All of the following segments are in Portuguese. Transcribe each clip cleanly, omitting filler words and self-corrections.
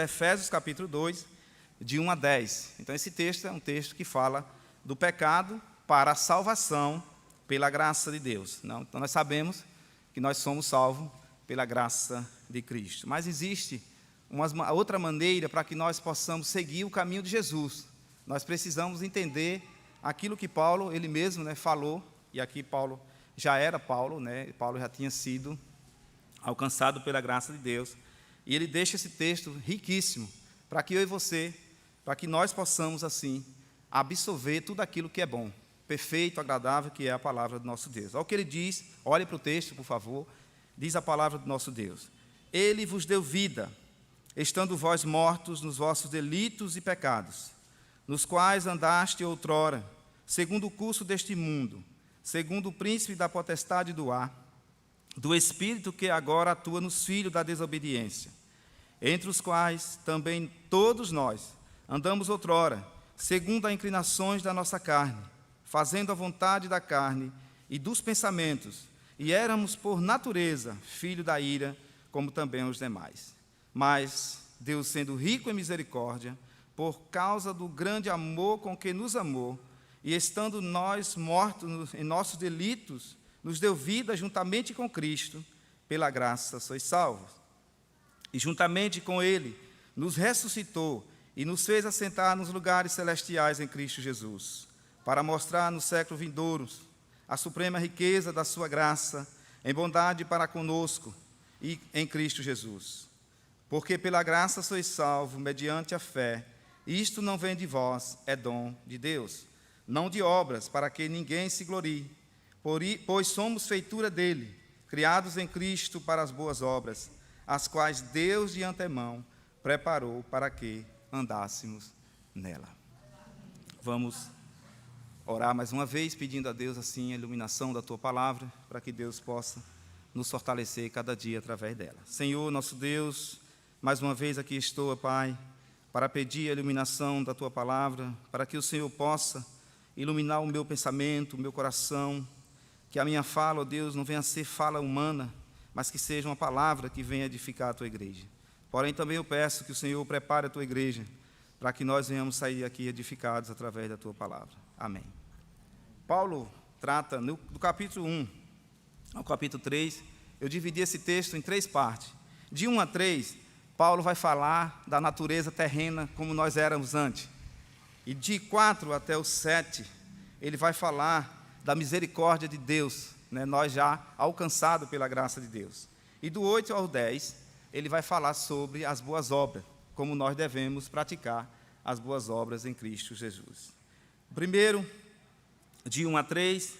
Efésios capítulo 2, de 1 a 10. Então esse texto é um texto que fala do pecado para a salvação pela graça de Deus. Então nós sabemos que nós somos salvos pela graça de Cristo. Mas existe uma outra maneira para que nós possamos seguir o caminho de Jesus. Nós precisamos entender aquilo que Paulo, ele mesmo, falou, e aqui Paulo já era Paulo, Paulo já tinha sido alcançado pela graça de Deus. E ele deixa esse texto riquíssimo para que eu e você, para que nós possamos, assim, absorver tudo aquilo que é bom, perfeito, agradável, que é a palavra do nosso Deus. Olha o que ele diz, olhe para o texto, por favor, diz a palavra do nosso Deus. Ele vos deu vida, estando vós mortos nos vossos delitos e pecados, nos quais andaste outrora, segundo o curso deste mundo, segundo o príncipe da potestade do ar, do espírito que agora atua nos filhos da desobediência, entre os quais também todos nós andamos outrora, segundo as inclinações da nossa carne, fazendo a vontade da carne e dos pensamentos, e éramos por natureza filhos da ira, como também os demais. Mas Deus, sendo rico em misericórdia, por causa do grande amor com que nos amou, e estando nós mortos em nossos delitos, nos deu vida juntamente com Cristo, pela graça sois salvos. E juntamente com Ele nos ressuscitou e nos fez assentar nos lugares celestiais em Cristo Jesus, para mostrar nos séculos vindouros a suprema riqueza da sua graça, em bondade para conosco e em Cristo Jesus. Porque pela graça sois salvos, mediante a fé, e isto não vem de vós, é dom de Deus, não de obras, para que ninguém se glorie, pois somos feitura dele, criados em Cristo para as boas obras, as quais Deus de antemão preparou para que andássemos nela. Vamos orar mais uma vez, pedindo a Deus assim a iluminação da Tua palavra, para que Deus possa nos fortalecer cada dia através dela. Senhor, nosso Deus, mais uma vez aqui estou, Pai, para pedir a iluminação da Tua palavra, para que o Senhor possa iluminar o meu pensamento, o meu coração, que a minha fala, ó Deus, não venha a ser fala humana, mas que seja uma palavra que venha edificar a Tua igreja. Porém, também eu peço que o Senhor prepare a Tua igreja, para que nós venhamos sair aqui edificados através da Tua palavra. Amém. Paulo trata, do capítulo 1 ao capítulo 3, eu dividi esse texto em 3 partes. De 1 a 3, Paulo vai falar da natureza terrena como nós éramos antes. E de 4 até o 7, ele vai falar da misericórdia de Deus, nós já alcançados pela graça de Deus. E do 8 ao 10, ele vai falar sobre as boas obras, como nós devemos praticar as boas obras em Cristo Jesus. Primeiro, de 1 a 3,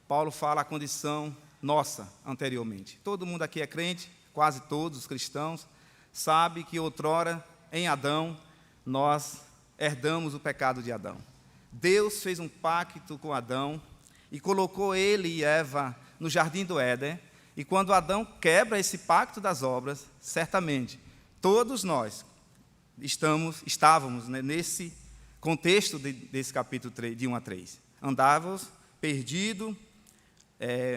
Paulo fala a condição nossa anteriormente. Todo mundo aqui é crente, quase todos os cristãos, sabe que outrora, em Adão, nós herdamos o pecado de Adão. Deus fez um pacto com Adão, e colocou ele e Eva no jardim do Éden, e quando Adão quebra esse pacto das obras, certamente, todos nós estávamos nesse contexto desse capítulo 3, de 1 a 3. Andávamos perdidos,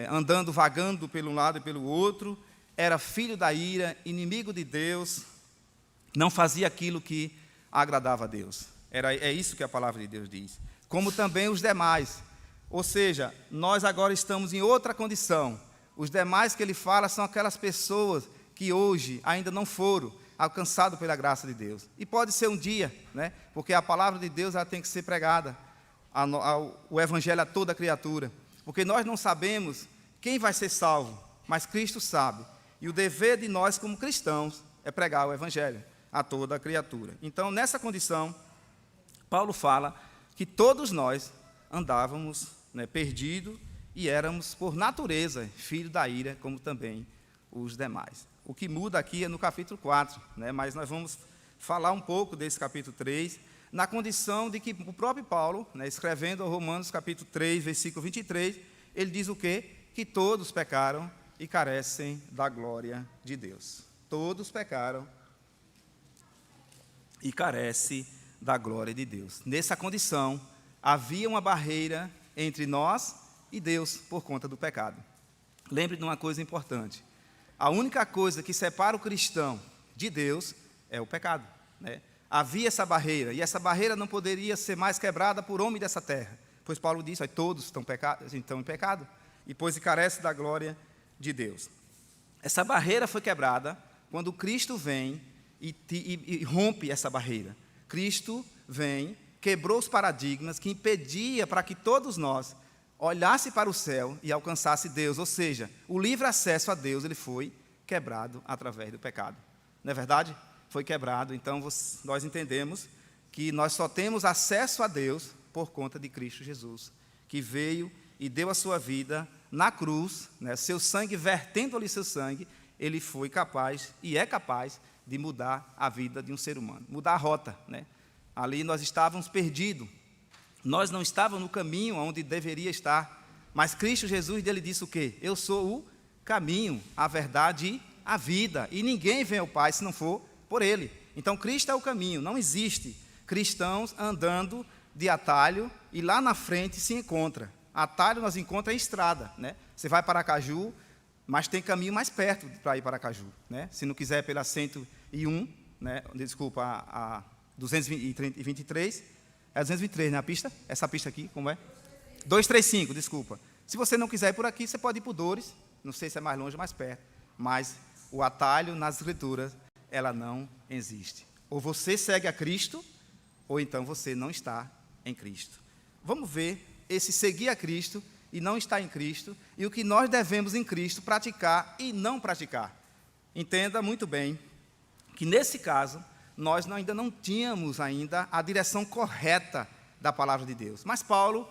andando, vagando pelo lado e pelo outro, era filho da ira, inimigo de Deus, não fazia aquilo que agradava a Deus. É isso que a palavra de Deus diz. Como também os demais. Ou seja, nós agora estamos em outra condição. Os demais que ele fala são aquelas pessoas que hoje ainda não foram alcançados pela graça de Deus. E pode ser um dia, porque a palavra de Deus ela tem que ser pregada, o evangelho a toda criatura. Porque nós não sabemos quem vai ser salvo, mas Cristo sabe. E o dever de nós como cristãos é pregar o evangelho a toda criatura. Então, nessa condição, Paulo fala que todos nós andávamos perdidos e éramos, por natureza, filhos da ira, como também os demais. O que muda aqui é no capítulo 4, mas nós vamos falar um pouco desse capítulo 3, na condição de que o próprio Paulo, escrevendo ao Romanos capítulo 3, versículo 23, ele diz o quê? Que todos pecaram e carecem da glória de Deus. Todos pecaram e carecem da glória de Deus. Nessa condição, havia uma barreira entre nós e Deus por conta do pecado. Lembre de uma coisa importante. A única coisa que separa o cristão de Deus é o pecado. né? Havia essa barreira, e essa barreira não poderia ser mais quebrada por homem dessa terra, pois Paulo disse, ó, todos estão em pecado, e pois carece da glória de Deus. Essa barreira foi quebrada quando Cristo vem e rompe essa barreira. Cristo vem, quebrou os paradigmas que impedia para que todos nós olhasse para o céu e alcançasse Deus, ou seja, o livre acesso a Deus ele foi quebrado através do pecado. Não é verdade? Foi quebrado, então nós entendemos que nós só temos acesso a Deus por conta de Cristo Jesus, que veio e deu a sua vida na cruz, né, seu sangue, vertendo ali seu sangue, ele foi capaz e é capaz de mudar a vida de um ser humano, mudar a rota, né? Ali nós estávamos perdidos, nós não estávamos no caminho onde deveria estar, mas Cristo Jesus, ele disse o quê? Eu sou o caminho, a verdade e a vida, e ninguém vem ao Pai se não for por Ele. Então Cristo é o caminho, não existe cristãos andando de atalho e lá na frente se encontra. Atalho nós encontramos em estrada, né? Você vai para Aracaju, mas tem caminho mais perto para ir para Aracaju, né? Se não quiser pela 101, né? Desculpa, a 223, é 223, né, a pista? Essa pista aqui, como é? 235, desculpa. Se você não quiser ir por aqui, você pode ir por Dores, não sei se é mais longe ou mais perto, mas o atalho nas Escrituras, ela não existe. Ou você segue a Cristo, ou então você não está em Cristo. Vamos ver esse seguir a Cristo e não estar em Cristo, e o que nós devemos em Cristo praticar e não praticar. Entenda muito bem que nesse caso, nós ainda não tínhamos ainda a direção correta da palavra de Deus. Mas Paulo,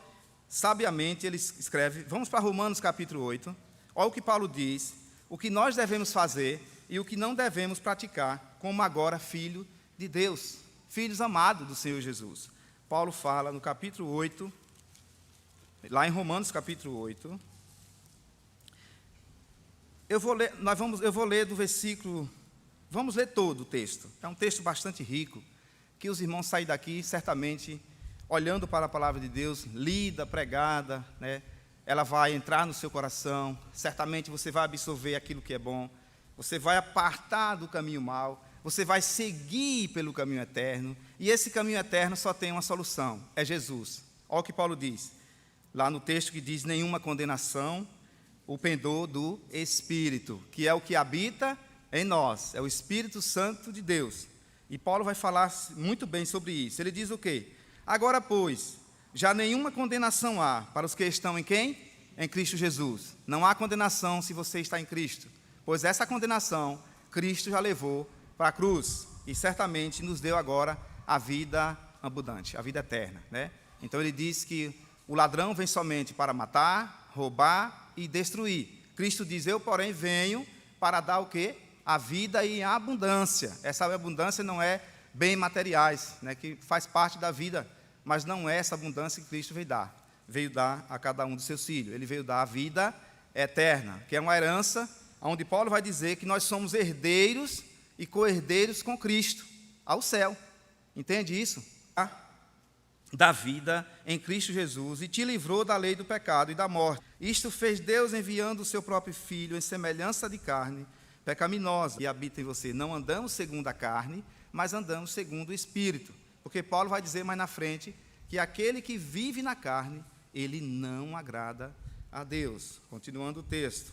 sabiamente, ele escreve, vamos para Romanos capítulo 8, olha o que Paulo diz, o que nós devemos fazer e o que não devemos praticar, como agora filho de Deus, filhos amados do Senhor Jesus. Paulo fala no capítulo 8, lá em Romanos capítulo 8, eu vou ler do versículo, vamos ler todo o texto, é um texto bastante rico, que os irmãos saem daqui certamente olhando para a palavra de Deus, lida, pregada, né? Ela vai entrar no seu coração, certamente você vai absorver aquilo que é bom, você vai apartar do caminho mau, você vai seguir pelo caminho eterno, e esse caminho eterno só tem uma solução, é Jesus. Olha o que Paulo diz, lá no texto que diz, nenhuma condenação, o pendor do Espírito, que é o que habita em nós, é o Espírito Santo de Deus. E Paulo vai falar muito bem sobre isso. Ele diz o quê? Agora, pois, já nenhuma condenação há para os que estão em quem? Em Cristo Jesus. Não há condenação se você está em Cristo, pois essa condenação Cristo já levou para a cruz e certamente nos deu agora a vida abundante, a vida eterna, né? Então ele diz que o ladrão vem somente para matar, roubar e destruir. Cristo diz, eu porém venho para dar o quê? A vida em abundância. Essa abundância não é bens materiais, né, que faz parte da vida, mas não é essa abundância que Cristo veio dar. Veio dar a cada um dos seus filhos. Ele veio dar a vida eterna, que é uma herança, onde Paulo vai dizer que nós somos herdeiros e co-herdeiros com Cristo, ao céu. Entende isso? Da vida em Cristo Jesus, e te livrou da lei do pecado e da morte. Isto fez Deus enviando o seu próprio Filho em semelhança de carne pecaminosa, e habita em você. Não andamos segundo a carne, mas andamos segundo o Espírito. Porque Paulo vai dizer mais na frente que aquele que vive na carne, ele não agrada a Deus. Continuando o texto.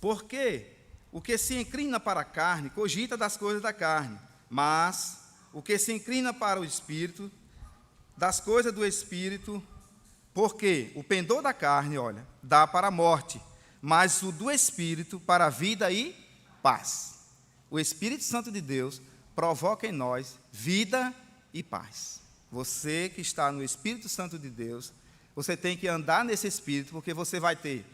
Porque o que se inclina para a carne, cogita das coisas da carne, mas o que se inclina para o Espírito, das coisas do Espírito, porque o pendor da carne, olha, dá para a morte, mas o do Espírito para a vida e paz. O Espírito Santo de Deus provoca em nós vida e paz. Você que está no Espírito Santo de Deus, você tem que andar nesse Espírito, porque você vai ter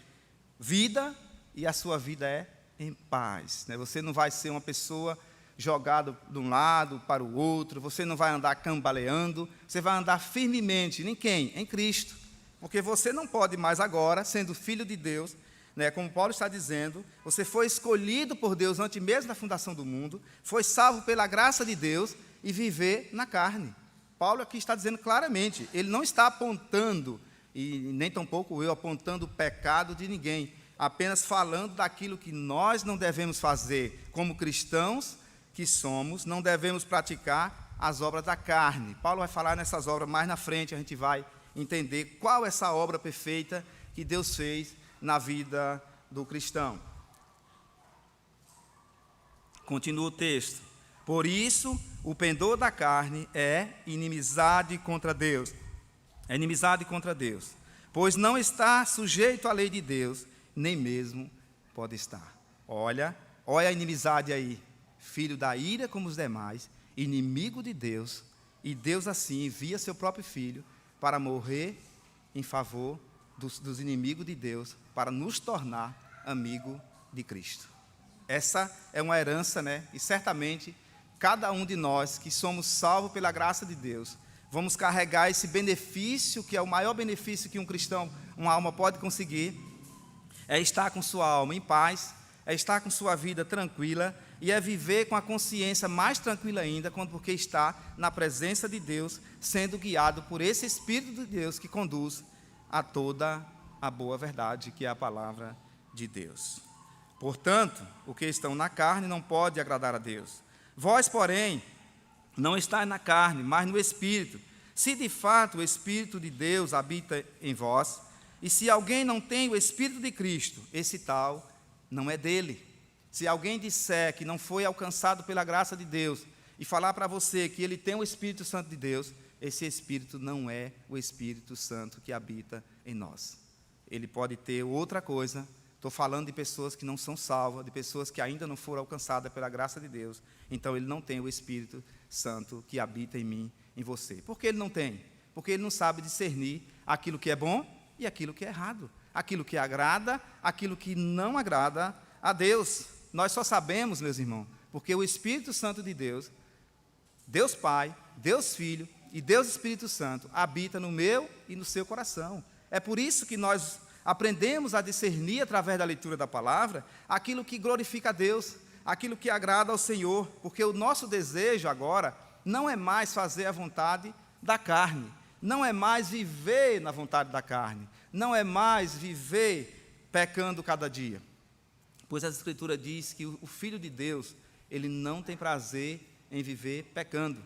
vida e a sua vida é em paz, né? Você não vai ser uma pessoa jogada de um lado para o outro, você não vai andar cambaleando, você vai andar firmemente em quem? Em Cristo. Porque você não pode mais agora, sendo filho de Deus, né, como Paulo está dizendo, você foi escolhido por Deus antes mesmo da fundação do mundo, foi salvo pela graça de Deus e viver na carne. Paulo aqui está dizendo claramente, ele não está apontando, e nem tampouco eu apontando o pecado de ninguém, apenas falando daquilo que nós não devemos fazer como cristãos, que somos, não devemos praticar as obras da carne. Paulo vai falar nessas obras mais na frente, a gente vai entender qual é essa obra perfeita que Deus fez na vida do cristão. Continua o texto. Por isso, o pendor da carne é inimizade contra Deus. É inimizade contra Deus. Pois não está sujeito à lei de Deus, nem mesmo pode estar. Olha a inimizade aí. Filho da ira como os demais, inimigo de Deus, e Deus assim envia seu próprio Filho para morrer em favor dos inimigos de Deus, para nos tornar amigo de Cristo. Essa é uma herança, né? E certamente cada um de nós que somos salvos pela graça de Deus, vamos carregar esse benefício, que é o maior benefício que um cristão, uma alma pode conseguir, é estar com sua alma em paz, é estar com sua vida tranquila, e é viver com a consciência mais tranquila ainda, porque está na presença de Deus, sendo guiado por esse Espírito de Deus que conduz a toda a boa verdade, que é a palavra de Deus. Portanto, o que estão na carne não pode agradar a Deus. Vós, porém, não estáis na carne, mas no Espírito. Se de fato o Espírito de Deus habita em vós, e se alguém não tem o Espírito de Cristo, esse tal não é dele. Se alguém disser que não foi alcançado pela graça de Deus e falar para você que ele tem o Espírito Santo de Deus, esse Espírito não é o Espírito Santo que habita em nós. Ele pode ter outra coisa. Estou falando de pessoas que não são salvas, de pessoas que ainda não foram alcançadas pela graça de Deus. Então ele não tem o Espírito Santo que habita em mim, em você. Por que ele não tem? Porque ele não sabe discernir aquilo que é bom e aquilo que é errado. Aquilo que agrada, aquilo que não agrada a Deus. Nós só sabemos, meus irmãos, porque o Espírito Santo de Deus, Deus Pai, Deus Filho e Deus Espírito Santo habita no meu e no seu coração. É por isso que nós aprendemos a discernir, através da leitura da palavra, aquilo que glorifica a Deus, aquilo que agrada ao Senhor, porque o nosso desejo agora não é mais fazer a vontade da carne, não é mais viver na vontade da carne, não é mais viver pecando cada dia. Pois a Escritura diz que o Filho de Deus, ele não tem prazer em viver pecando,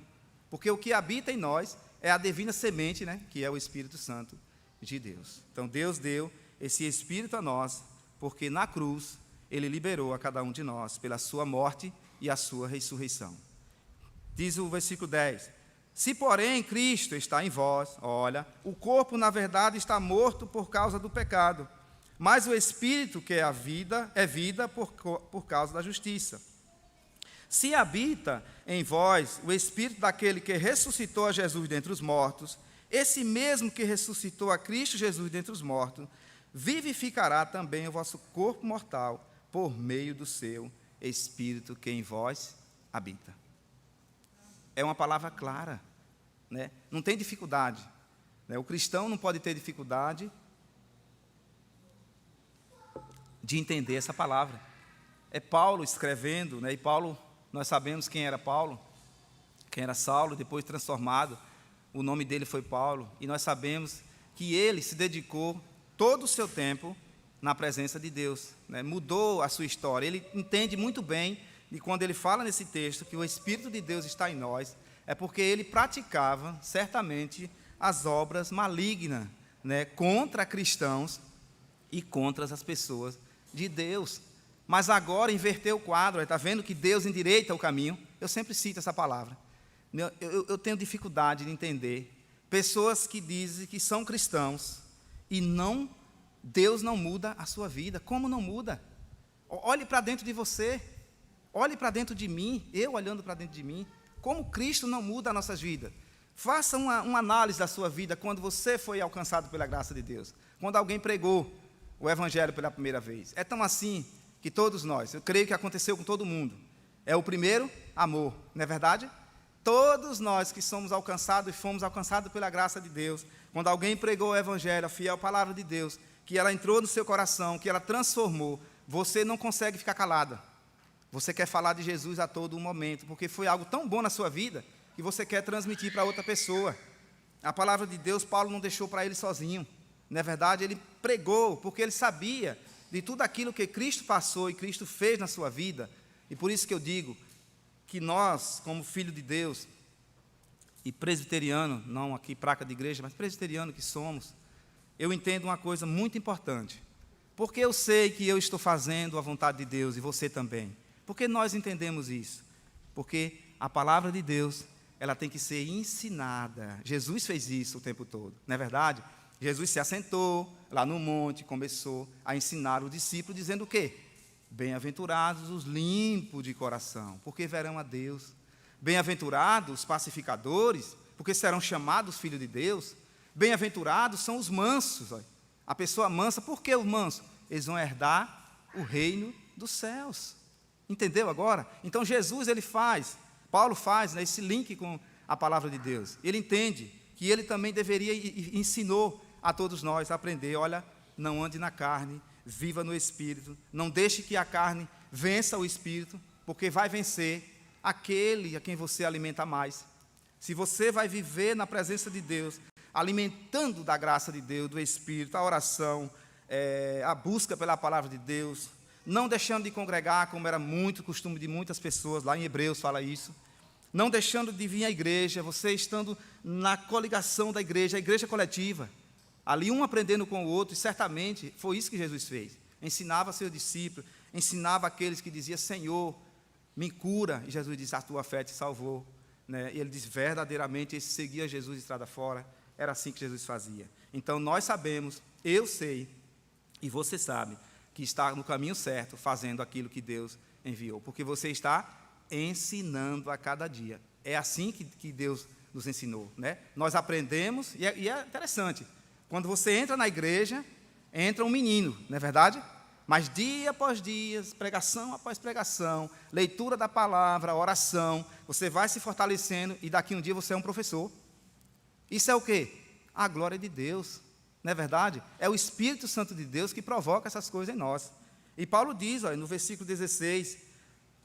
porque o que habita em nós é a divina semente, né, que é o Espírito Santo de Deus. Então Deus deu esse Espírito a nós, porque na cruz ele liberou a cada um de nós pela sua morte e a sua ressurreição. Diz o versículo 10: se porém Cristo está em vós, olha, o corpo na verdade está morto por causa do pecado, mas o Espírito, que é vida por causa da justiça. Se habita em vós o Espírito daquele que ressuscitou a Jesus dentre os mortos, esse mesmo que ressuscitou a Cristo Jesus dentre os mortos, vivificará também o vosso corpo mortal por meio do seu Espírito que em vós habita. É uma palavra clara, né? Não tem dificuldade, né? O cristão não pode ter dificuldade de entender essa palavra. É Paulo escrevendo, né? E Paulo, nós sabemos quem era Paulo, quem era Saulo, depois transformado, o nome dele foi Paulo, e nós sabemos que ele se dedicou todo o seu tempo na presença de Deus, né? Mudou a sua história. Ele entende muito bem, e quando ele fala nesse texto que o Espírito de Deus está em nós, é porque ele praticava certamente as obras malignas, né, contra cristãos e contra as pessoas de Deus. Mas agora inverteu o quadro, está vendo que Deus endireita o caminho. Eu sempre cito essa palavra. Eu tenho dificuldade de entender pessoas que dizem que são cristãos e Deus não muda a sua vida. Como não muda? Olhe para dentro de você, olhe para dentro de mim, eu olhando para dentro de mim, como Cristo não muda as nossas vidas. Faça uma análise da sua vida quando você foi alcançado pela graça de Deus, quando alguém pregou o Evangelho pela primeira vez. É tão assim que todos nós, eu creio que aconteceu com todo mundo, é o primeiro amor, não é verdade? Todos nós que somos alcançados e fomos alcançados pela graça de Deus, quando alguém pregou o Evangelho, a fiel palavra de Deus, que ela entrou no seu coração, que ela transformou, você não consegue ficar calada. Você quer falar de Jesus a todo momento, porque foi algo tão bom na sua vida, que você quer transmitir para outra pessoa. A palavra de Deus, Paulo não deixou para ele sozinho. Na verdade, ele pregou, porque ele sabia de tudo aquilo que Cristo passou e Cristo fez na sua vida. E por isso que eu digo, que nós, como filho de Deus, e presbiteriano, não aqui placa de igreja, mas presbiteriano que somos, eu entendo uma coisa muito importante. Porque eu sei que eu estou fazendo a vontade de Deus e você também. Porque nós entendemos isso? Porque a palavra de Deus, ela tem que ser ensinada. Jesus fez isso o tempo todo, não é verdade? Jesus se assentou lá no monte, começou a ensinar os discípulos, dizendo o quê? Bem-aventurados os limpos de coração, porque verão a Deus. Bem-aventurados os pacificadores, porque serão chamados filhos de Deus. Bem-aventurados são os mansos. Olha. A pessoa mansa, por que os mansos? Eles vão herdar o reino dos céus. Entendeu agora? Então Jesus, Paulo faz, né, esse link com a palavra de Deus. Ele entende que ele também deveria e ensinou a todos nós a aprender, olha, não ande na carne, viva no Espírito, não deixe que a carne vença o Espírito, porque vai vencer aquele a quem você alimenta mais. Se você vai viver na presença de Deus, alimentando da graça de Deus, do Espírito, a oração, a busca pela palavra de Deus, não deixando de congregar, como era muito costume de muitas pessoas, lá em Hebreus fala isso, não deixando de vir à igreja, você estando na coligação da igreja, a igreja coletiva, ali um aprendendo com o outro, e certamente foi isso que Jesus fez. Ensinava seus discípulos, ensinava aqueles que diziam, Senhor, me cura. E Jesus disse, a tua fé te salvou. Né? E ele diz, verdadeiramente, esse seguia Jesus de estrada fora. Era assim que Jesus fazia. Então, nós sabemos, eu sei, e você sabe, que está no caminho certo, fazendo aquilo que Deus enviou. Porque você está ensinando a cada dia. É assim que Deus nos ensinou. Né? Nós aprendemos, e é interessante, quando você entra na igreja, entra um menino, não é verdade? Mas dia após dia, pregação após pregação, leitura da palavra, oração, você vai se fortalecendo e daqui um dia você é um professor. Isso é o quê? A glória de Deus, não é verdade? É o Espírito Santo de Deus que provoca essas coisas em nós. E Paulo diz, olha, no versículo 16,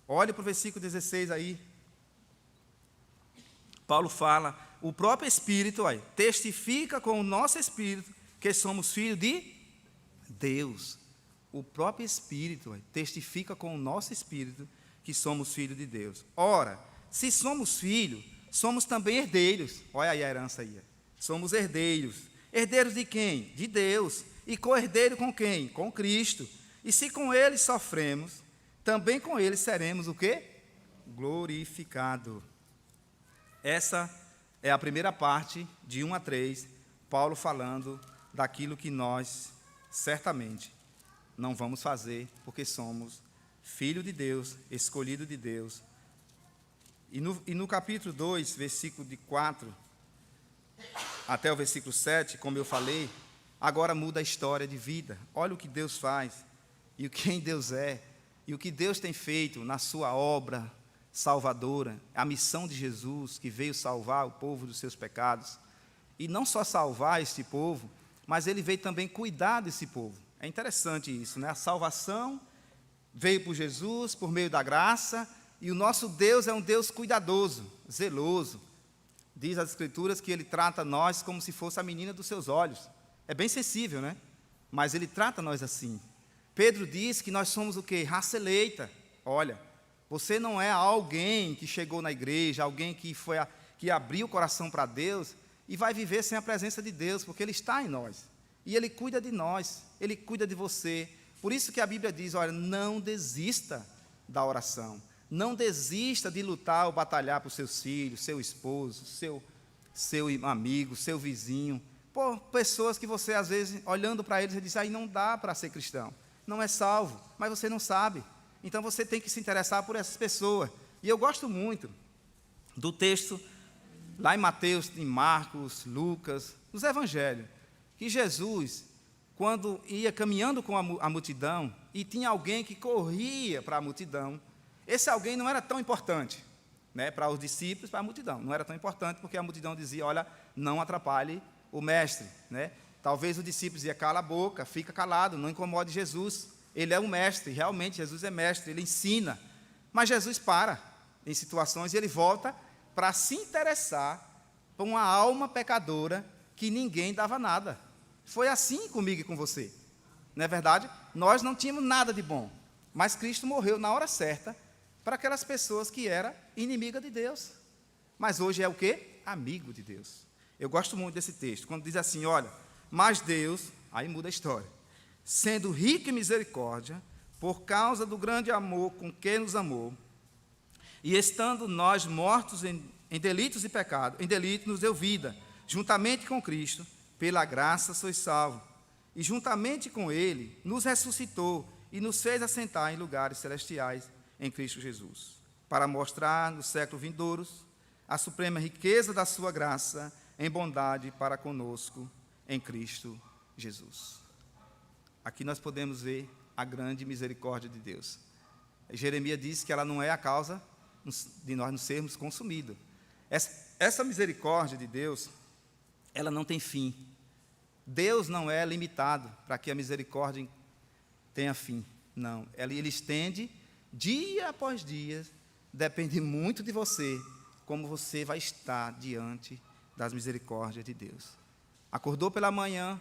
olhe para o versículo 16 aí, Paulo fala, o próprio Espírito, olha, testifica com o nosso Espírito que somos filhos de Deus. O próprio Espírito testifica com o nosso Espírito que somos filhos de Deus. Ora, se somos filhos, somos também herdeiros. Olha aí a herança aí. Somos herdeiros. Herdeiros de quem? De Deus. E co-herdeiro com quem? Com Cristo. E se com Ele sofremos, também com Ele seremos o quê? Glorificado. Essa é a primeira parte, de 1 a 3, Paulo falando daquilo que nós, certamente, não vamos fazer, porque somos filho de Deus, escolhido de Deus. E no capítulo 2, versículo de 4 até o versículo 7, como eu falei, agora muda a história de vida. Olha o que Deus faz, e quem Deus é, e o que Deus tem feito na sua obra salvadora, a missão de Jesus, que veio salvar o povo dos seus pecados. E não só salvar este povo, mas ele veio também cuidar desse povo. É interessante isso, né? A salvação veio por Jesus, por meio da graça, e o nosso Deus é um Deus cuidadoso, zeloso. Diz as Escrituras que Ele trata nós como se fosse a menina dos seus olhos. É bem sensível, né? Mas Ele trata nós assim. Pedro diz que nós somos o quê? Raça eleita. Olha, você não é alguém que chegou na igreja, alguém que abriu o coração para Deus e vai viver sem a presença de Deus, porque Ele está em nós. E Ele cuida de nós, Ele cuida de você. Por isso que a Bíblia diz, olha, não desista da oração. Não desista de lutar ou batalhar por seus filhos, seu esposo, seu amigo, seu vizinho. Por pessoas que você, às vezes, olhando para eles, diz, aí não dá para ser cristão. Não é salvo, mas você não sabe. Então você tem que se interessar por essas pessoas. E eu gosto muito do texto, lá em Mateus, em Marcos, Lucas, nos Evangelhos, que Jesus, quando ia caminhando com a multidão, e tinha alguém que corria para a multidão, esse alguém não era tão importante, né, para os discípulos, para a multidão. Não era tão importante porque a multidão dizia, olha, não atrapalhe o mestre. Né? Talvez o discípulo dizia, cala a boca, fica calado, não incomode Jesus. Ele é um mestre, realmente Jesus é mestre, ele ensina. Mas Jesus para em situações e ele volta para se interessar por uma alma pecadora que ninguém dava nada. Foi assim comigo e com você. Não é verdade? Nós não tínhamos nada de bom, mas Cristo morreu na hora certa para aquelas pessoas que eram inimiga de Deus, mas hoje é o quê? Amigo de Deus. Eu gosto muito desse texto, quando diz assim, olha, mas Deus, aí muda a história, sendo rico em misericórdia, por causa do grande amor com que nos amou, e estando nós mortos em delitos e pecados, em delitos nos deu vida, juntamente com Cristo, pela graça sois salvos, e juntamente com Ele nos ressuscitou e nos fez assentar em lugares celestiais em Cristo Jesus, para mostrar nos séculos vindouros a suprema riqueza da sua graça em bondade para conosco em Cristo Jesus. Aqui nós podemos ver a grande misericórdia de Deus. Jeremias diz que ela não é a causa de nós não sermos consumidos. Essa misericórdia de Deus, ela não tem fim. Deus não é limitado para que a misericórdia tenha fim. Não, ele estende dia após dia, depende muito de você, como você vai estar diante das misericórdias de Deus. Acordou pela manhã,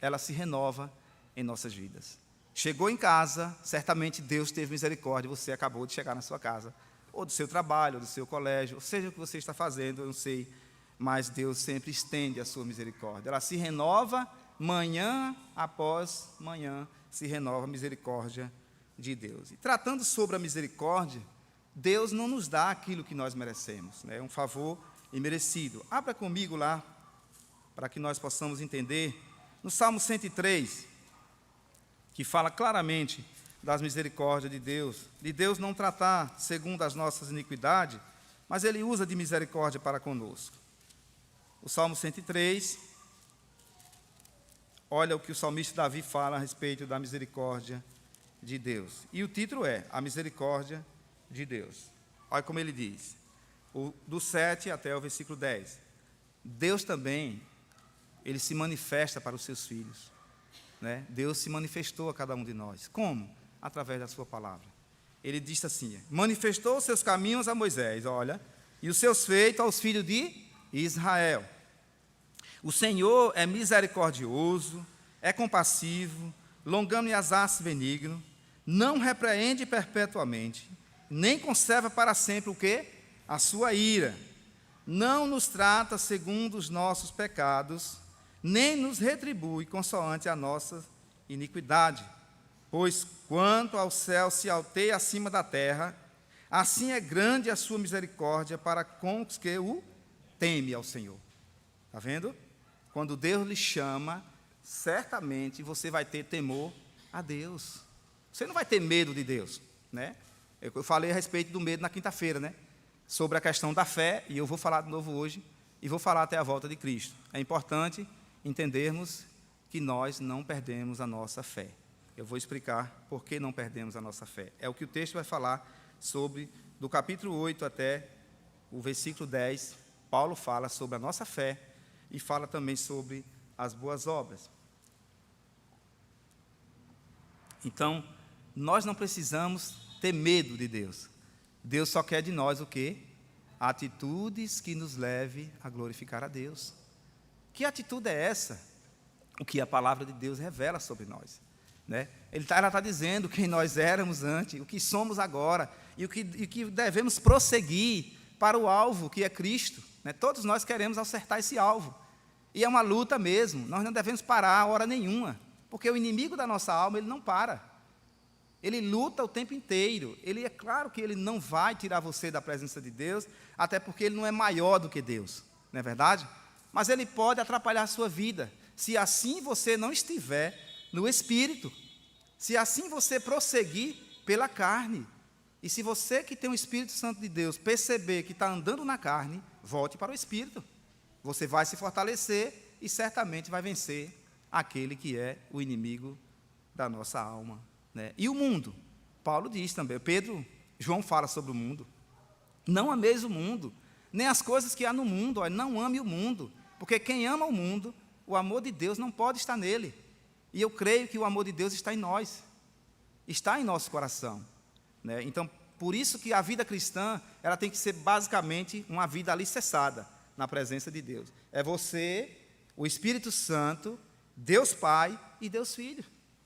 ela se renova em nossas vidas. Chegou em casa, certamente Deus teve misericórdia, você acabou de chegar na sua casa, ou do seu trabalho, ou do seu colégio, ou seja o que você está fazendo, eu não sei, mas Deus sempre estende a sua misericórdia. Ela se renova manhã após manhã, se renova a misericórdia de Deus. E tratando sobre a misericórdia, Deus não nos dá aquilo que nós merecemos, né? É um favor imerecido. Abra comigo lá, para que nós possamos entender, no Salmo 103, que fala claramente das misericórdias de Deus não tratar segundo as nossas iniquidades, mas Ele usa de misericórdia para conosco. O Salmo 103, olha o que o salmista Davi fala a respeito da misericórdia de Deus. E o título é A Misericórdia de Deus. Olha como ele diz, do 7 até o versículo 10. Deus também, Ele se manifesta para os seus filhos, né? Deus se manifestou a cada um de nós. Como? Através da sua palavra. Ele disse assim, manifestou os seus caminhos a Moisés, olha, e os seus feitos aos filhos de Israel. O Senhor é misericordioso, é compassivo, longânimo e asaz benigno, não repreende perpetuamente, nem conserva para sempre o quê? A sua ira. Não nos trata segundo os nossos pecados, nem nos retribui consoante a nossa iniquidade. Pois quanto ao céu se alteia acima da terra, assim é grande a sua misericórdia para com os que o temem ao Senhor. Está vendo? Quando Deus lhe chama, certamente você vai ter temor a Deus. Você não vai ter medo de Deus, né? Eu falei a respeito do medo na quinta-feira, né? Sobre a questão da fé, e eu vou falar de novo hoje, e vou falar até a volta de Cristo. É importante entendermos que nós não perdemos a nossa fé. Eu vou explicar por que não perdemos a nossa fé. É o que o texto vai falar sobre, do capítulo 8 até o versículo 10, Paulo fala sobre a nossa fé e fala também sobre as boas obras. Então, nós não precisamos ter medo de Deus. Deus só quer de nós o quê? Atitudes que nos levem a glorificar a Deus. Que atitude é essa? O que a palavra de Deus revela sobre nós, né? Ela está dizendo quem nós éramos antes, o que somos agora, e o que devemos prosseguir para o alvo, que é Cristo, né? Todos nós queremos acertar esse alvo, e é uma luta mesmo, nós não devemos parar a hora nenhuma, porque o inimigo da nossa alma, ele não para, ele luta o tempo inteiro. Ele é claro que ele não vai tirar você da presença de Deus, até porque ele não é maior do que Deus, não é verdade? Mas ele pode atrapalhar a sua vida, se assim você não estiver no Espírito, se assim você prosseguir pela carne. E se você que tem o Espírito Santo de Deus perceber que está andando na carne, volte para o Espírito. Você vai se fortalecer e certamente vai vencer aquele que é o inimigo da nossa alma, né? E o mundo, Paulo diz também, João fala sobre o mundo. Não ameis o mundo, nem as coisas que há no mundo, não ame o mundo, porque quem ama o mundo, o amor de Deus não pode estar nele. E eu creio que o amor de Deus está em nós, está em nosso coração, né? Então, por isso que a vida cristã, ela tem que ser basicamente uma vida alicerçada na presença de Deus. É você, o Espírito Santo, Deus Pai e Deus Filho,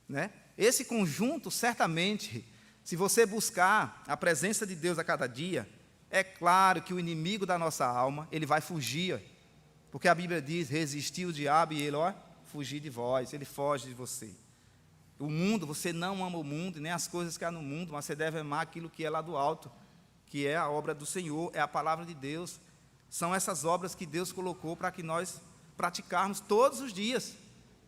né? Esse conjunto, certamente, se você buscar a presença de Deus a cada dia, É claro que o inimigo da nossa alma, ele vai fugir, porque a Bíblia diz, resistir o diabo e ele, fugir de vós, ele foge de você. O mundo, você não ama o mundo, nem as coisas que há no mundo, mas você deve amar aquilo que é lá do alto, que é a obra do Senhor, é a palavra de Deus. São essas obras que Deus colocou para que nós praticarmos todos os dias.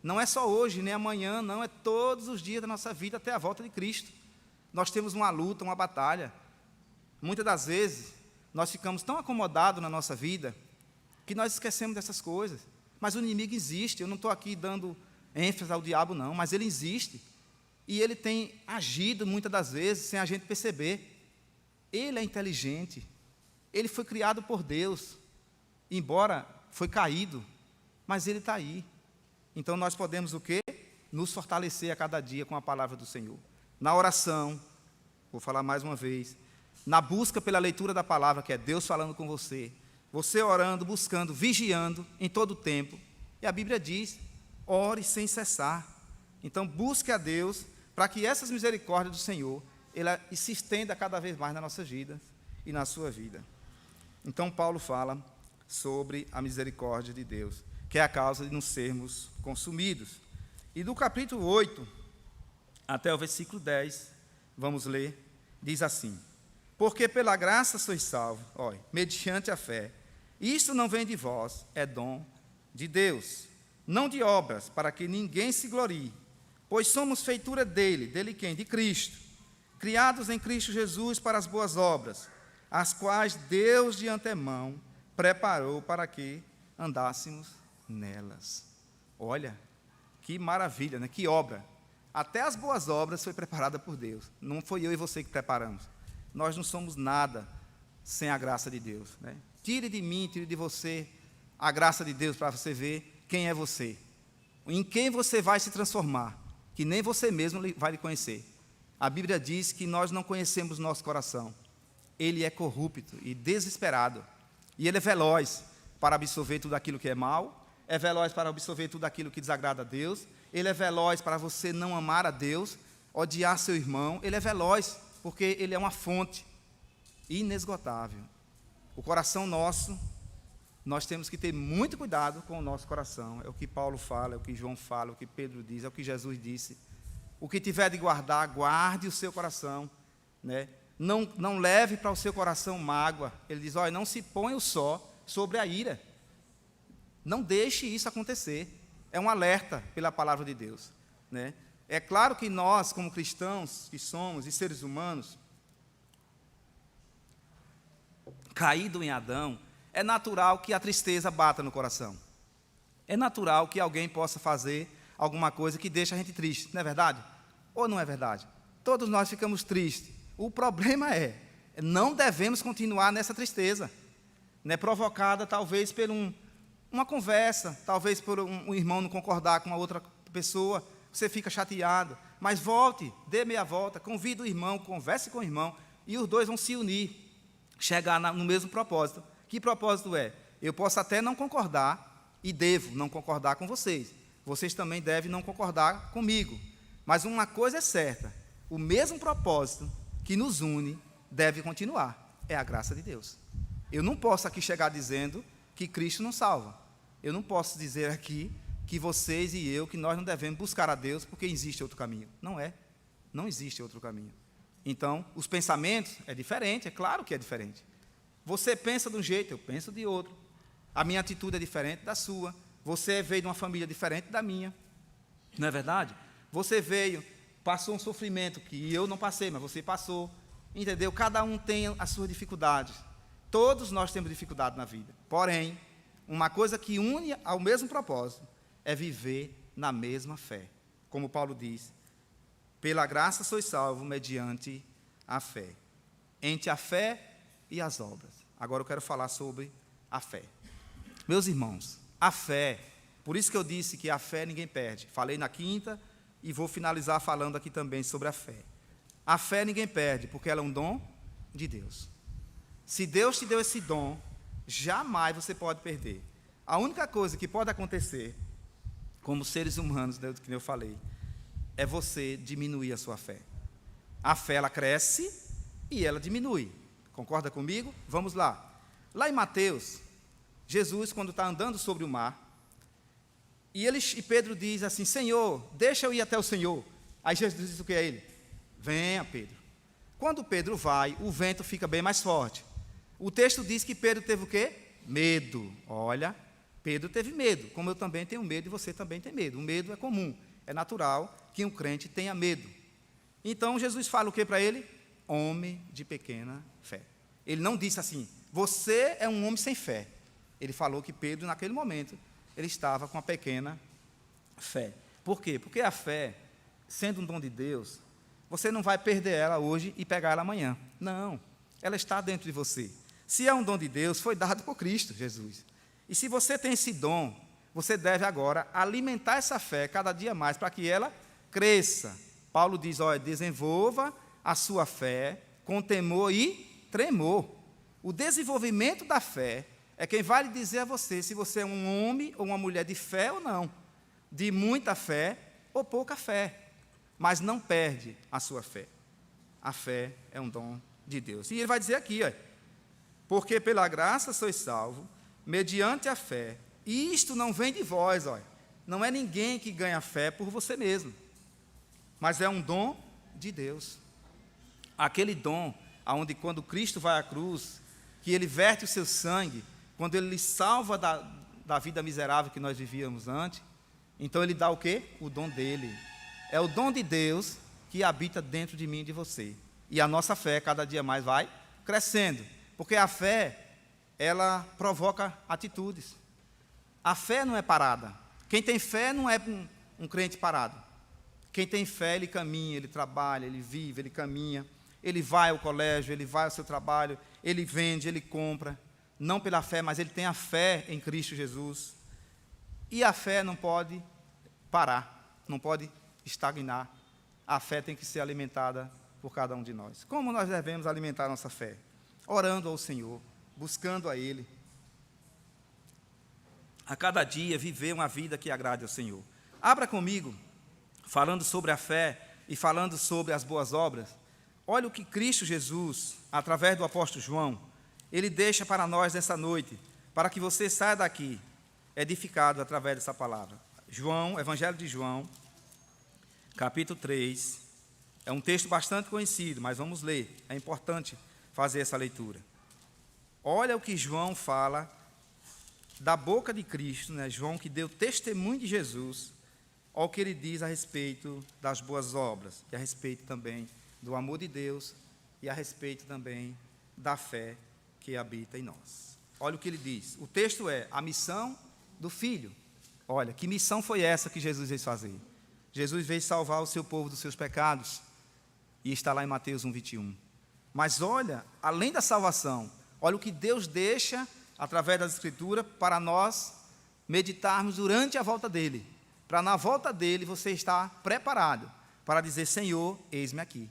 Não é só hoje, nem amanhã, não, é todos os dias da nossa vida até a volta de Cristo. Nós temos uma luta, uma batalha. Muitas das vezes, nós ficamos tão acomodados na nossa vida, que nós esquecemos dessas coisas. Mas o inimigo existe, eu não estou aqui dando ênfase ao diabo não, mas ele existe. E ele tem agido muitas das vezes, sem a gente perceber. Ele é inteligente, ele foi criado por Deus, embora foi caído, mas ele está aí. Então nós podemos o quê? Nos fortalecer a cada dia com a palavra do Senhor. Na oração, vou falar mais uma vez, na busca pela leitura da palavra, que é Deus falando com você, você orando, buscando, vigiando em todo o tempo. E a Bíblia diz, ore sem cessar. Então busque a Deus, para que essas misericórdias do Senhor, ela se estenda cada vez mais na nossa vida e na sua vida. Então Paulo fala sobre a misericórdia de Deus, que é a causa de não sermos consumidos. E do capítulo 8 até o versículo 10, vamos ler, diz assim: porque pela graça sois salvos, mediante a fé. Isto não vem de vós, é dom de Deus, não de obras, para que ninguém se glorie, pois somos feitura dele quem? De Cristo, criados em Cristo Jesus para as boas obras, as quais Deus de antemão preparou para que andássemos nelas. Olha, que maravilha, né? Que obra. Até as boas obras foi preparada por Deus. Não foi eu e você que preparamos. Nós não somos nada sem a graça de Deus, né? Tire de mim, tire de você a graça de Deus para você ver quem é você, em quem você vai se transformar, que nem você mesmo vai lhe conhecer. A Bíblia diz que nós não conhecemos nosso coração. Ele é corrupto e desesperado. E ele é veloz para absorver tudo aquilo que é mal, é veloz para absorver tudo aquilo que desagrada a Deus, ele é veloz para você não amar a Deus, odiar seu irmão, ele é veloz porque ele é uma fonte inesgotável. O coração nosso, nós temos que ter muito cuidado com o nosso coração. É o que Paulo fala, é o que João fala, é o que Pedro diz, é o que Jesus disse. O que tiver de guardar, guarde o seu coração, né? Não leve para o seu coração mágoa. Ele diz, não se ponha o só sobre a ira. Não deixe isso acontecer. É um alerta pela palavra de Deus, né? É claro que nós, como cristãos que somos e seres humanos, caído em Adão, é natural que a tristeza bata no coração. É natural que alguém possa fazer alguma coisa que deixa a gente triste, não é verdade? Ou não é verdade? Todos nós ficamos tristes. O problema não devemos continuar nessa tristeza, né, provocada talvez por uma conversa, talvez por um irmão não concordar com a outra pessoa, você fica chateado, mas volte, dê meia volta, convide o irmão, converse com o irmão, e os dois vão se unir, chegar no mesmo propósito. Que propósito é? Eu posso até não concordar, e devo não concordar com vocês, vocês também devem não concordar comigo, mas uma coisa é certa, o mesmo propósito que nos une deve continuar, é a graça de Deus. Eu não posso aqui chegar dizendo que Cristo não salva, eu não posso dizer aqui que vocês e eu, que nós não devemos buscar a Deus porque existe outro caminho. Não existe outro caminho. Então, os pensamentos é diferente, é claro que é diferente. Você pensa de um jeito, eu penso de outro. A minha atitude é diferente da sua. Você veio de uma família diferente da minha. Não é verdade? Você passou um sofrimento que eu não passei, mas você passou. Entendeu? Cada um tem as suas dificuldades. Todos nós temos dificuldade na vida. Porém, uma coisa que une ao mesmo propósito é viver na mesma fé. Como Paulo diz, pela graça sois salvos mediante a fé. Entre a fé e as obras. Agora eu quero falar sobre a fé. Meus irmãos, a fé, por isso que eu disse que a fé ninguém perde. Falei na quinta e vou finalizar falando aqui também sobre a fé. A fé ninguém perde, porque ela é um dom de Deus. Se Deus te deu esse dom, jamais você pode perder. A única coisa que pode acontecer, como seres humanos, né, que eu falei, é você diminuir a sua fé. A fé, ela cresce e ela diminui. Concorda comigo? Vamos lá. Lá em Mateus, Jesus, quando está andando sobre o mar, e Pedro diz assim: Senhor, deixa eu ir até o Senhor. Aí Jesus diz o que a ele? Venha, Pedro. Quando Pedro vai, o vento fica bem mais forte. O texto diz que Pedro teve o quê? Medo. Olha, Pedro teve medo, como eu também tenho medo e você também tem medo. O medo é comum, é natural que um crente tenha medo. Então Jesus fala o que para ele? Homem de pequena fé. Ele não disse assim, você é um homem sem fé. Ele falou que Pedro, naquele momento, ele estava com a pequena fé. Por quê? Porque a fé, sendo um dom de Deus, você não vai perder ela hoje e pegar ela amanhã. Não, ela está dentro de você. Se é um dom de Deus, foi dado por Cristo Jesus. E se você tem esse dom, você deve agora alimentar essa fé cada dia mais para que ela cresça. Paulo diz, olha, desenvolva a sua fé com temor e tremor. O desenvolvimento da fé é quem vai lhe dizer a você se você é um homem ou uma mulher de fé ou não, de muita fé ou pouca fé, mas não perde a sua fé. A fé é um dom de Deus. E ele vai dizer aqui, ó, porque pela graça sois salvos, mediante a fé, e isto não vem de vós, ó, não é ninguém que ganha fé por você mesmo, mas é um dom de Deus. Aquele dom, onde quando Cristo vai à cruz, que Ele verte o seu sangue, quando Ele lhe salva da vida miserável que nós vivíamos antes, então Ele dá o quê? O dom dEle. É o dom de Deus que habita dentro de mim e de você. E a nossa fé cada dia mais vai crescendo, porque a fé, ela provoca atitudes. A fé não é parada. Quem tem fé não é um crente parado. Quem tem fé, ele caminha, ele trabalha, ele vive, ele caminha, ele vai ao colégio, ele vai ao seu trabalho, ele vende, ele compra, não pela fé, mas ele tem a fé em Cristo Jesus. E a fé não pode parar, não pode estagnar. A fé tem que ser alimentada por cada um de nós. Como nós devemos alimentar a nossa fé? Orando ao Senhor, buscando a Ele. A cada dia viver uma vida que agrade ao Senhor. Abra comigo, falando sobre a fé e falando sobre as boas obras. Olha o que Cristo Jesus, através do apóstolo João, ele deixa para nós nessa noite, para que você saia daqui edificado através dessa palavra. João, Evangelho de João, capítulo 3, é um texto bastante conhecido, mas vamos ler, é importante fazer essa leitura. Olha o que João fala da boca de Cristo, né? João que deu testemunho de Jesus, olha o que ele diz a respeito das boas obras, e a respeito também do amor de Deus, e a respeito também da fé que habita em nós. Olha o que ele diz, o texto é a missão do Filho. Olha, que missão foi essa que Jesus veio fazer? Jesus veio salvar o seu povo dos seus pecados, e está lá em Mateus 1:21. Mas olha, além da salvação, olha o que Deus deixa, através das Escrituras, para nós meditarmos durante a volta dEle, para na volta dEle você estar preparado, para dizer, Senhor, eis-me aqui.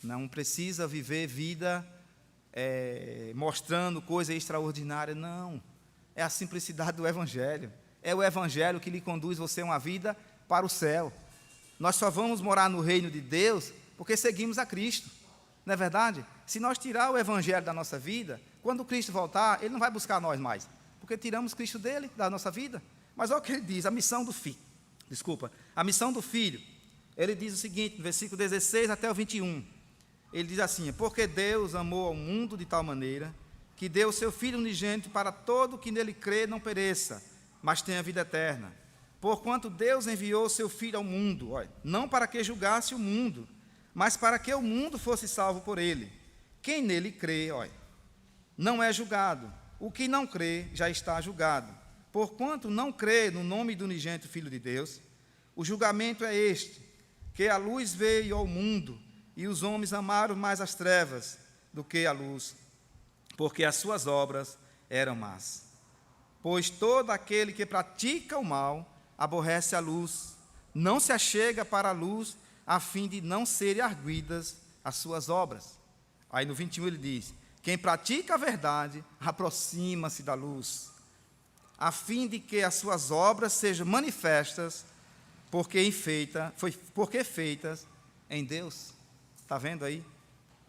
Não precisa viver vida mostrando coisa extraordinária, não. É a simplicidade do Evangelho. É o Evangelho que lhe conduz você a uma vida para o céu. Nós só vamos morar no reino de Deus porque seguimos a Cristo. Não é verdade? Se nós tirar o Evangelho da nossa vida, quando Cristo voltar, Ele não vai buscar nós mais, porque tiramos Cristo dele, da nossa vida. Mas olha o que ele diz, a missão do Filho. A missão do Filho. Ele diz o seguinte, no versículo 16 até o 21. Ele diz assim, porque Deus amou ao mundo de tal maneira, que deu o seu Filho unigênito para todo que nele crê não pereça, mas tenha vida eterna. Porquanto Deus enviou o seu Filho ao mundo, olha, não para que julgasse o mundo, mas para que o mundo fosse salvo por ele. Quem nele crê, olha, não é julgado. O que não crê já está julgado. Porquanto não crê no nome do unigênito Filho de Deus, o julgamento é este, que a luz veio ao mundo, e os homens amaram mais as trevas do que a luz, porque as suas obras eram más. Pois todo aquele que pratica o mal aborrece a luz, não se achega para a luz, a fim de não serem arguidas as suas obras. Aí no 21 ele diz, quem pratica a verdade aproxima-se da luz, a fim de que as suas obras sejam manifestas, porque feitas em Deus. Está vendo aí?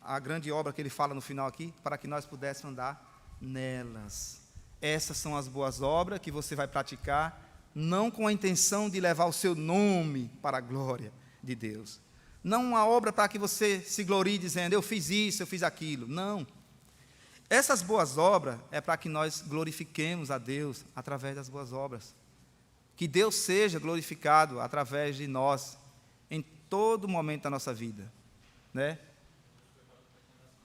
a grande obra que ele fala no final aqui, para que nós pudéssemos andar nelas. Essas são as boas obras que você vai praticar, não com a intenção de levar o seu nome para a glória de Deus. Não uma obra para que você se glorie dizendo, eu fiz isso, eu fiz aquilo. Não. Essas boas obras é para que nós glorifiquemos a Deus através das boas obras. Que Deus seja glorificado através de nós em todo momento da nossa vida, né?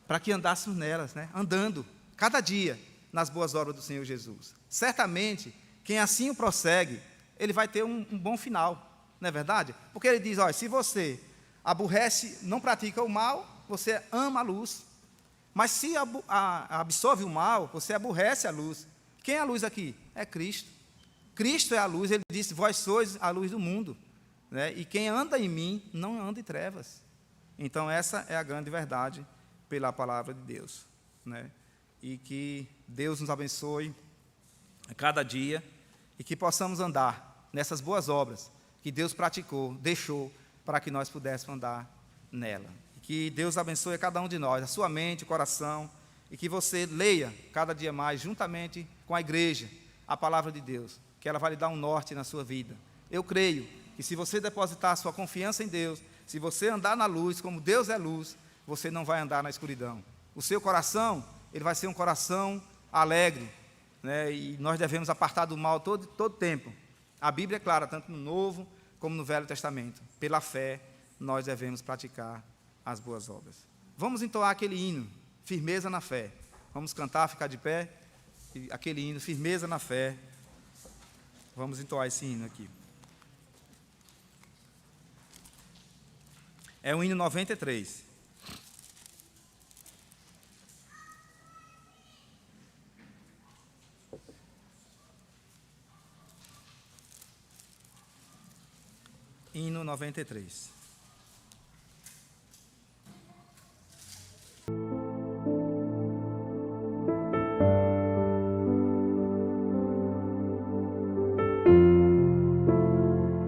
Para que andássemos nelas, né? Andando, cada dia, nas boas obras do Senhor Jesus. Certamente, quem assim o prossegue, ele vai ter um bom final, não é verdade? Porque ele diz, olha, se você aborrece, não pratica o mal, você ama a luz. Mas se absorve o mal, você aborrece a luz. Quem é a luz aqui? É Cristo. Cristo é a luz, ele disse, vós sois a luz do mundo, né? E quem anda em mim, não anda em trevas. Então, essa é a grande verdade pela palavra de Deus, né? E que Deus nos abençoe a cada dia e que possamos andar nessas boas obras que Deus praticou, deixou, para que nós pudéssemos andar nela. Que Deus abençoe a cada um de nós, a sua mente, o coração, e que você leia cada dia mais, juntamente com a igreja, a palavra de Deus, que ela vai lhe dar um norte na sua vida. Eu creio que se você depositar a sua confiança em Deus, se você andar na luz, como Deus é luz, você não vai andar na escuridão. O seu coração, ele vai ser um coração alegre, né? E nós devemos apartar do mal todo tempo. A Bíblia é clara, tanto no Novo como no Velho Testamento. Pela fé, nós devemos praticar as boas obras. Vamos entoar aquele hino, firmeza na fé. Vamos cantar, ficar de pé, aquele hino, firmeza na fé. Vamos entoar esse hino aqui. É o hino 93. Hino 93.